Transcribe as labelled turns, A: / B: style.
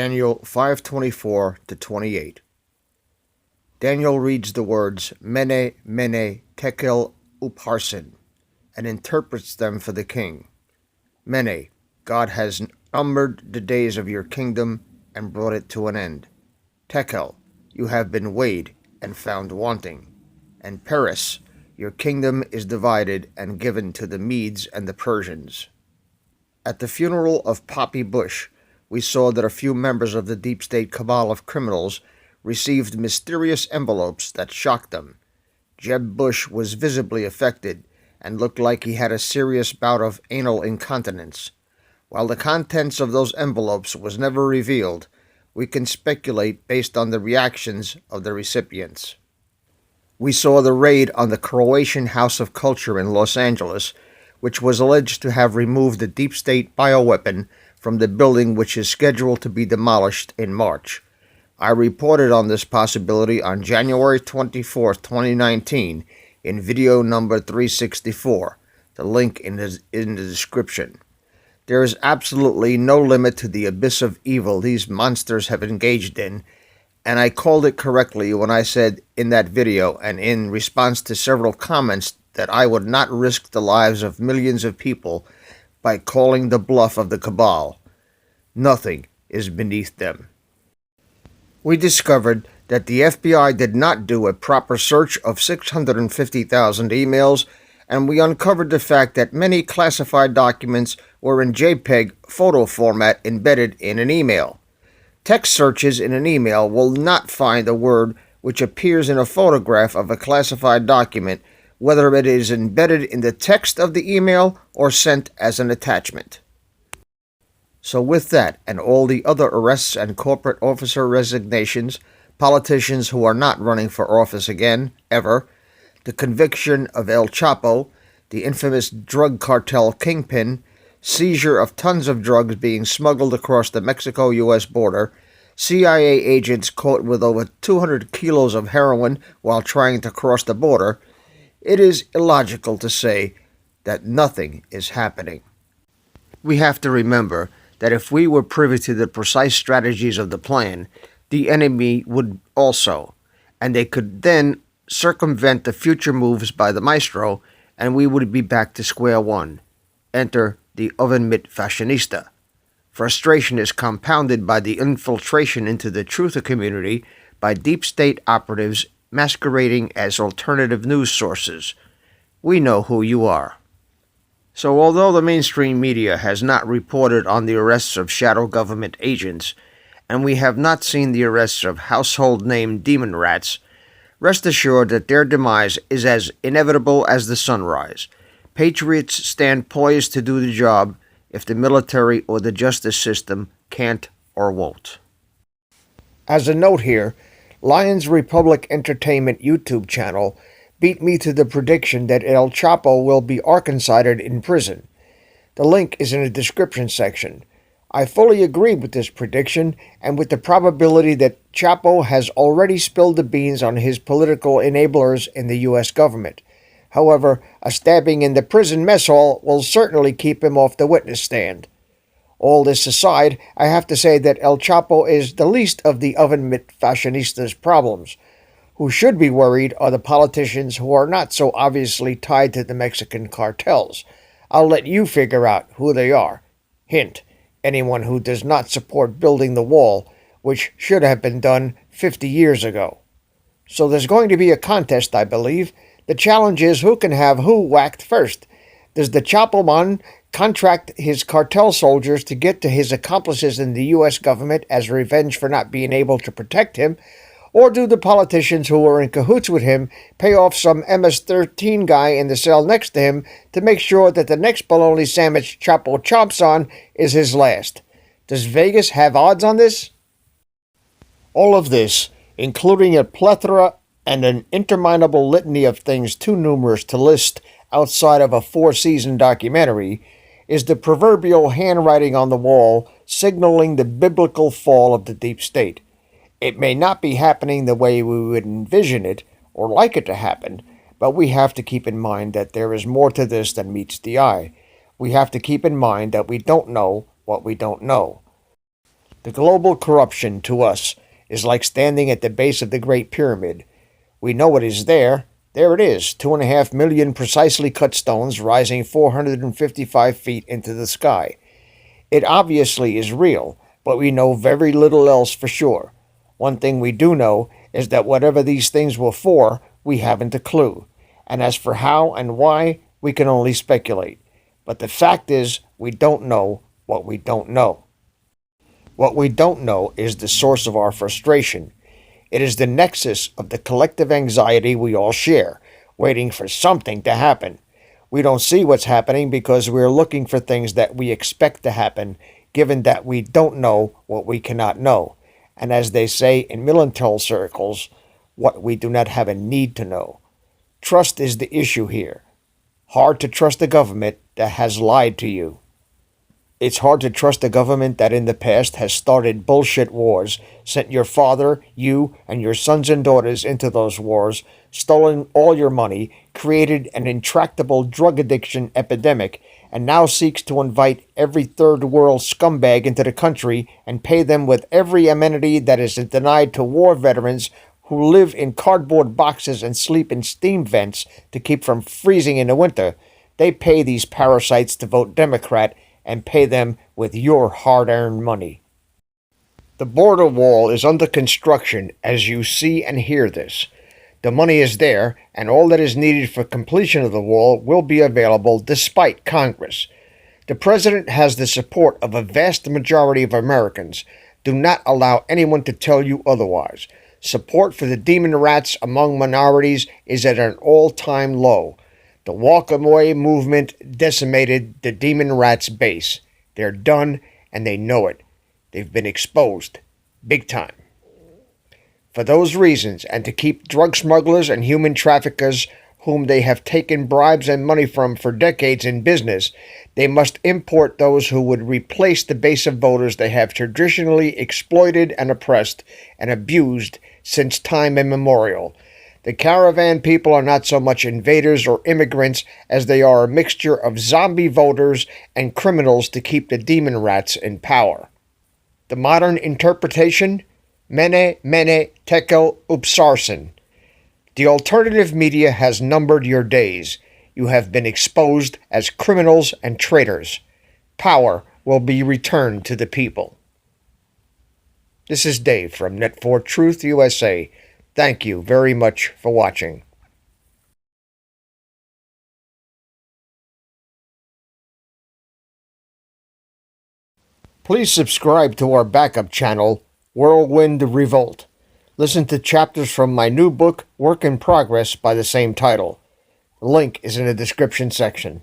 A: Daniel 5:24-28. Daniel reads the words Mene, Mene, Tekel, Upharsin, and interprets them for the king. Mene, God has numbered the days of your kingdom and brought it to an end. Tekel, you have been weighed and found wanting. And Peres, your kingdom is divided and given to the Medes and the Persians. At the funeral of Poppy Bush, we saw that a few members of the deep state cabal of criminals received mysterious envelopes that shocked them. Jeb Bush was visibly affected and looked like he had a serious bout of anal incontinence. While the contents of those envelopes was never revealed, we can speculate based on the reactions of the recipients. We saw the raid on the Croatian House of Culture in Los Angeles, which was alleged to have removed the deep state bioweapon from the building, which is scheduled to be demolished in March. I reported on this possibility on January 24, 2019, in video number 364. The link in the description. There is absolutely no limit to the abyss of evil these monsters have engaged in, and I called it correctly when I said in that video and in response to several comments that I would not risk the lives of millions of people by calling the bluff of the cabal. Nothing is beneath them. We discovered that the FBI did not do a proper search of 650,000 emails, and we uncovered the fact that many classified documents were in JPEG photo format embedded in an email. Text searches in an email will not find a word which appears in a photograph of a classified document, whether it is embedded in the text of the email or sent as an attachment. So with that and all the other arrests and corporate officer resignations, politicians who are not running for office again, ever, the conviction of El Chapo, the infamous drug cartel kingpin, seizure of tons of drugs being smuggled across the Mexico-U.S. border, CIA agents caught with over 200 kilos of heroin while trying to cross the border, it is illogical to say that nothing is happening. We have to remember that if we were privy to the precise strategies of the plan, the enemy would also, and they could then circumvent the future moves by the maestro, and we would be back to square one. Enter the oven mitt fashionista. Frustration is compounded by the infiltration into the truther community by deep state operatives masquerading as alternative news sources. We know who you are. So although the mainstream media has not reported on the arrests of shadow government agents, and we have not seen the arrests of household name demon rats, rest assured that their demise is as inevitable as the sunrise. Patriots stand poised to do the job if the military or the justice system can't or won't. As a note here, Lions Republic Entertainment YouTube channel beat me to the prediction that El Chapo will be Arkancided in prison. The link is in the description section. I fully agree with this prediction and with the probability that Chapo has already spilled the beans on his political enablers in the U.S. government. However, a stabbing in the prison mess hall will certainly keep him off the witness stand. All this aside, I have to say that El Chapo is the least of the oven mitt fashionista's problems. Who should be worried are the politicians who are not so obviously tied to the Mexican cartels. I'll let you figure out who they are. Hint, anyone who does not support building the wall, which should have been done 50 years ago. So there's going to be a contest, I believe. The challenge is who can have who whacked first. Does the Chapo man contract his cartel soldiers to get to his accomplices in the U.S. government as revenge for not being able to protect him? Or do the politicians who are in cahoots with him pay off some MS-13 guy in the cell next to him to make sure that the next bologna sandwich Chapo chomps on is his last? Does Vegas have odds on this? All of this, including a plethora and an interminable litany of things too numerous to list outside of a 4-season documentary, is the proverbial handwriting on the wall signaling the biblical fall of the deep state. It may not be happening the way we would envision it or like it to happen, but we have to keep in mind that there is more to this than meets the eye. We have to keep in mind that we don't know what we don't know. The global corruption to us is like standing at the base of the Great Pyramid. We know it is there. There it is, 2.5 million precisely cut stones rising 455 feet into the sky. It obviously is real, but we know very little else for sure. One thing we do know is that whatever these things were for, we haven't a clue. And as for how and why, we can only speculate. But the fact is, we don't know what we don't know. What we don't know is the source of our frustration. It is the nexus of the collective anxiety we all share, waiting for something to happen. We don't see what's happening because we're looking for things that we expect to happen, given that we don't know what we cannot know. And as they say in military circles, what we do not have a need to know. Trust is the issue here. Hard to trust a government that has lied to you. It's hard to trust a government that in the past has started bullshit wars, sent your father, you, and your sons and daughters into those wars, stolen all your money, created an intractable drug addiction epidemic, and now seeks to invite every third world scumbag into the country and pay them with every amenity that is denied to war veterans who live in cardboard boxes and sleep in steam vents to keep from freezing in the winter. They pay these parasites to vote Democrat and pay them with your hard-earned money. The border wall is under construction as you see and hear this. The money is there, and all that is needed for completion of the wall will be available despite Congress. The President has the support of a vast majority of Americans. Do not allow anyone to tell you otherwise. Support for the demon rats among minorities is at an all-time low. The walk away movement decimated the demon rats' base. They're done, and they know it. They've been exposed. Big time. For those reasons, and to keep drug smugglers and human traffickers whom they have taken bribes and money from for decades in business, they must import those who would replace the base of voters they have traditionally exploited and oppressed and abused since time immemorial. The caravan people are not so much invaders or immigrants as they are a mixture of zombie voters and criminals to keep the demon rats in power. The modern interpretation? Mene, Mene, Tekel, Upharsin. The alternative media has numbered your days. You have been exposed as criminals and traitors. Power will be returned to the people. This is Dave from Net4Truth USA. Thank you very much for watching. Please subscribe to our backup channel, Whirlwind Revolt. Listen to chapters from my new book, Work in Progress, by the same title. The link is in the description section.